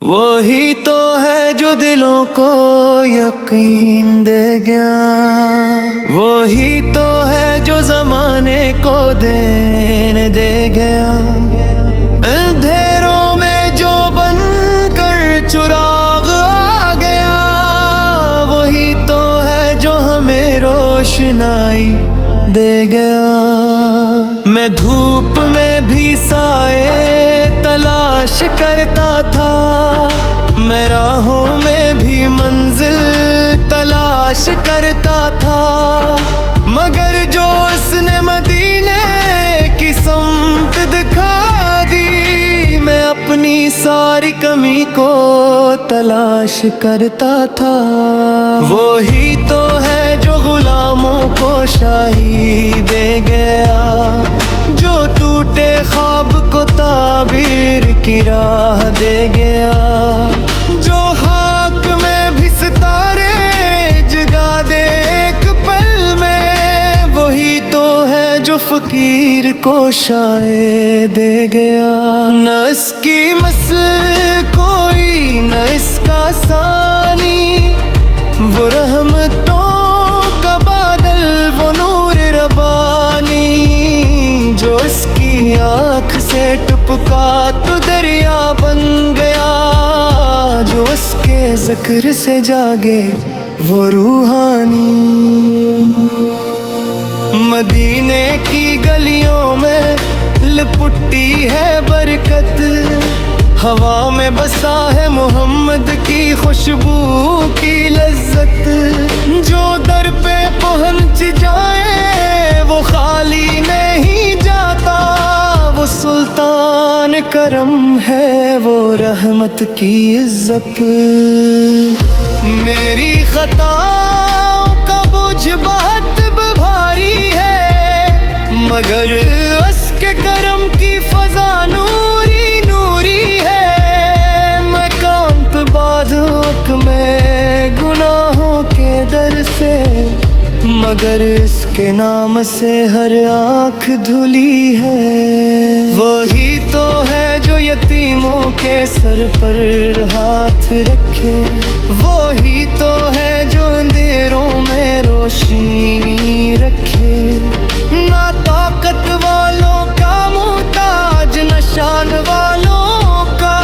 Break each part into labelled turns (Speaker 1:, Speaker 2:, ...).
Speaker 1: وہی تو ہے جو دلوں کو یقین دے گیا، وہی تو ہے جو زمانے کو دین دے گیا، اندھیروں میں جو بن کر چراغ آ گیا، وہی تو ہے جو ہمیں روشنائی دے گیا۔ میں دھوپ میں بھی سائے تلاش کرتا تھا، میں راہوں میں بھی منزل تلاش کرتا تھا، مگر جو اس نے مدینے کی سمت دکھا دی، میں اپنی ساری کمی کو تلاش کرتا تھا۔ وہی تو ہے جو غلاموں کو شاہی دے گیا، جو ٹوٹے خواب کو تعبیر کی راہ دے گیا، جو خاک میں بھی ستارے جگا دے ایک پل میں، وہی تو ہے جو فقیر کو شائع دے گیا۔ نہ اس کی مثل کوئی، نہ اس کا ثانی، وہ رحمتوں کا بادل، وہ نور ربانی، جو اس کی آنکھ سے ٹپکا تو دریا بن گیا، جو اس کے ذکر سے جاگے وہ روحانی۔ مدینے کی گلیوں میں لپٹی ہے برکت، ہوا میں بسا ہے محمد کی خوشبو کی لذت، جو در پہ پہنچ جائے وہ خالی نہیں جاتا، وہ سلطان کرم ہے، وہ رحمت کی عزت۔ میری خطاؤں کا بوجھ بہت بھاری ہے، مگر اس کے کرم کی فضا نوری نوری ہے، میں کانپ بازوق میں گناہوں کے در سے، مگر اس کے نام سے ہر آنکھ دھلی ہے۔ وہی تو ہے جو یتیموں کے سر پر ہاتھ رکھے، وہی تو ہے جو اندھیروں میں روشنی رکھے، نہ طاقت والوں کا محتاج، نہ شان والوں کا،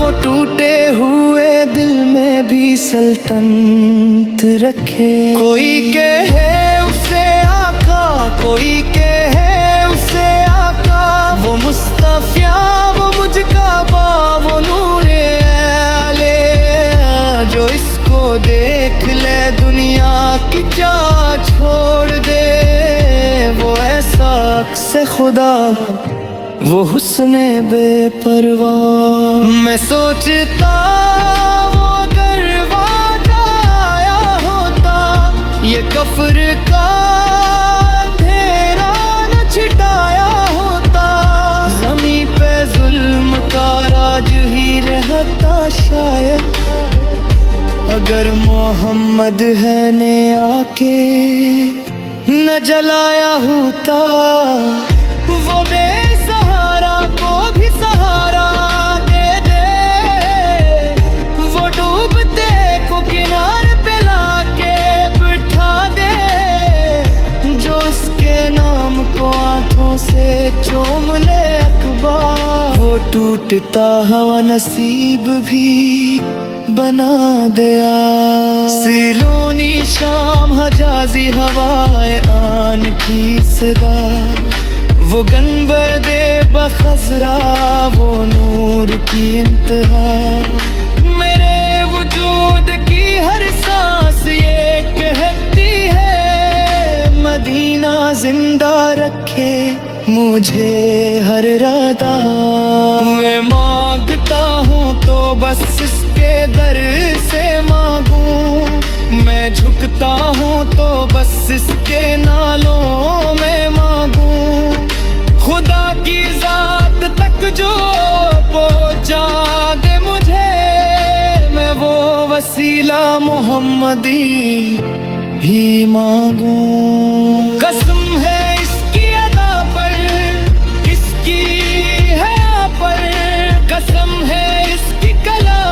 Speaker 1: وہ ٹوٹے ہوئے دل میں بھی سلطنت رکھے۔ کوئی کہے اسے آقا، کوئی کہے اسے آقا، وہ مصطفیٰ، وہ مجتبیٰ، وہ نور عالیہ، جو اس کو دیکھ لے دنیا کی چاہ چھوڑ دے، وہ ایسا عکس خدا، وہ حسن بے پرواہ۔ میں سوچتا وہ اگر وعدہ آیا ہوتا، یہ کفر کا اندھیرا نہ چھٹایا ہوتا، زمین پہ ظلم کا راج ہی رہتا شاید، اگر محمد ہے نے آ کے نہ جلایا ہوتا، وہ بے سہارا کو بھی سہارا دے دے، وہ ڈوبتے کو کنارے پہ لا کے بٹھا دے، جو اس کے نام کو آنکھوں سے چوم لے اخبار، وہ ٹوٹتا ہوا نصیب بھی بنا دیا۔ سیلونی شام حجازی ہوائے آن کی صدا، وہ گنبد بخضرا، وہ نور کی انتہا، میرے وجود کی ہر سانس یہ کہتی ہے، مدینہ زندہ رکھے مجھے ہر ردا، میں مانگتا ہوں تو بس اس کے در سے مانگوں، میں جھکتا ہوں تو بس اس کے نالوں میں مانگوں، خدا کی ذات تک جو پہنچا دے مجھے، میں وہ وسیلہ محمدی ہی مانگوں۔ قسم ہے اس کی ادا پر، اس کی حیا پر، قسم ہے اس کی کلام